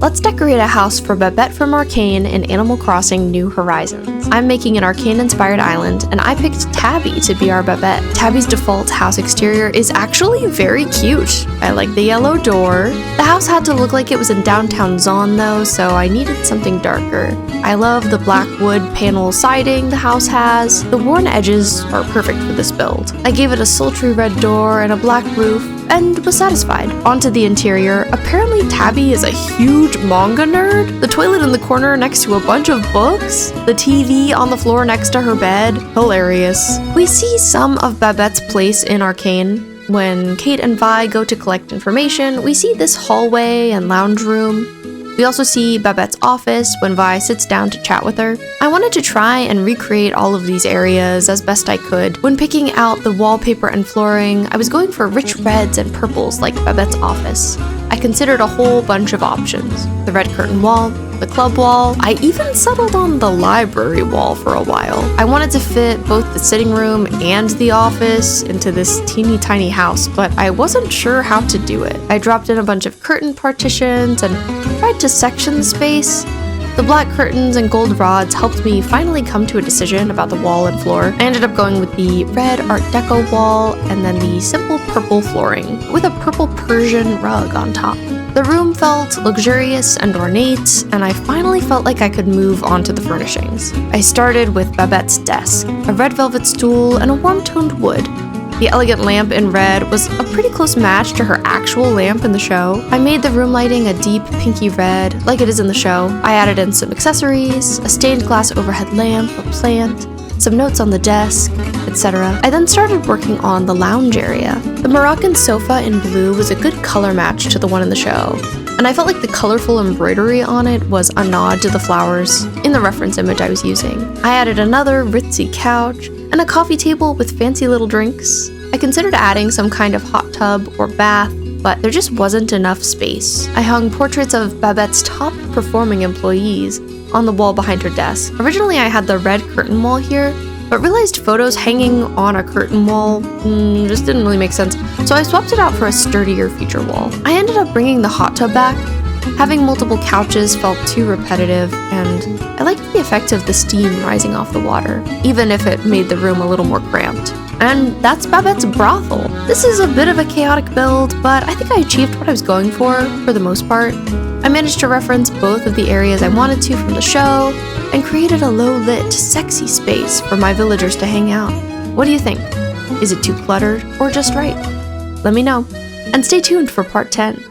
Let's decorate a house for Babette from Arcane in Animal Crossing New Horizons. I'm making an Arcane-inspired island, and I picked Tabby to be our Babette. Tabby's default house exterior is actually very cute. I like the yellow door. The house had to look like it was in downtown Zon though, so I needed something darker. I love the black wood panel siding the house has. The worn edges are perfect for this build. I gave it a sultry red door and a black roof, and was satisfied. Onto the interior. Apparently Tabby is a huge manga nerd. The toilet in the corner next to a bunch of books. The TV on the floor next to her bed. Hilarious. We see some of Babette's place in Arcane. When Kate and Vi go to collect information, we see this hallway and lounge room. We also see Babette's office when Vi sits down to chat with her. I wanted to try and recreate all of these areas as best I could. When picking out the wallpaper and flooring, I was going for rich reds and purples like Babette's office. I considered a whole bunch of options. The red curtain wall, the club wall. I even settled on the library wall for a while. I wanted to fit both the sitting room and the office into this teeny tiny house, but I wasn't sure how to do it. I dropped in a bunch of curtain partitions and tried to section the space. The black curtains and gold rods helped me finally come to a decision about the wall and floor. I ended up going with the red Art Deco wall and then the simple purple flooring with a purple Persian rug on top. The room felt luxurious and ornate, and I finally felt like I could move on to the furnishings. I started with Babette's desk, a red velvet stool, and a warm-toned wood. The elegant lamp in red was a pretty close match to her actual lamp in the show. I made the room lighting a deep pinky red, like it is in the show. I added in some accessories, a stained glass overhead lamp, a plant, some notes on the desk, etc. I then started working on the lounge area. The Moroccan sofa in blue was a good color match to the one in the show, and I felt like the colorful embroidery on it was a nod to the flowers in the reference image I was using. I added another ritzy couch and a coffee table with fancy little drinks. I considered adding some kind of hot tub or bath, but there just wasn't enough space. I hung portraits of Babette's top performing employees on the wall behind her desk. Originally I had the red curtain wall here, but realized photos hanging on a curtain wall just didn't really make sense, so I swapped it out for a sturdier feature wall. I ended up bringing the hot tub back. Having multiple couches felt too repetitive, and I liked the effect of the steam rising off the water, even if it made the room a little more cramped. And that's Babette's brothel. This is a bit of a chaotic build, but I think I achieved what I was going for the most part. I managed to reference both of the areas I wanted to from the show, and created a low-lit, sexy space for my villagers to hang out. What do you think? Is it too cluttered or just right? Let me know, and stay tuned for part 10.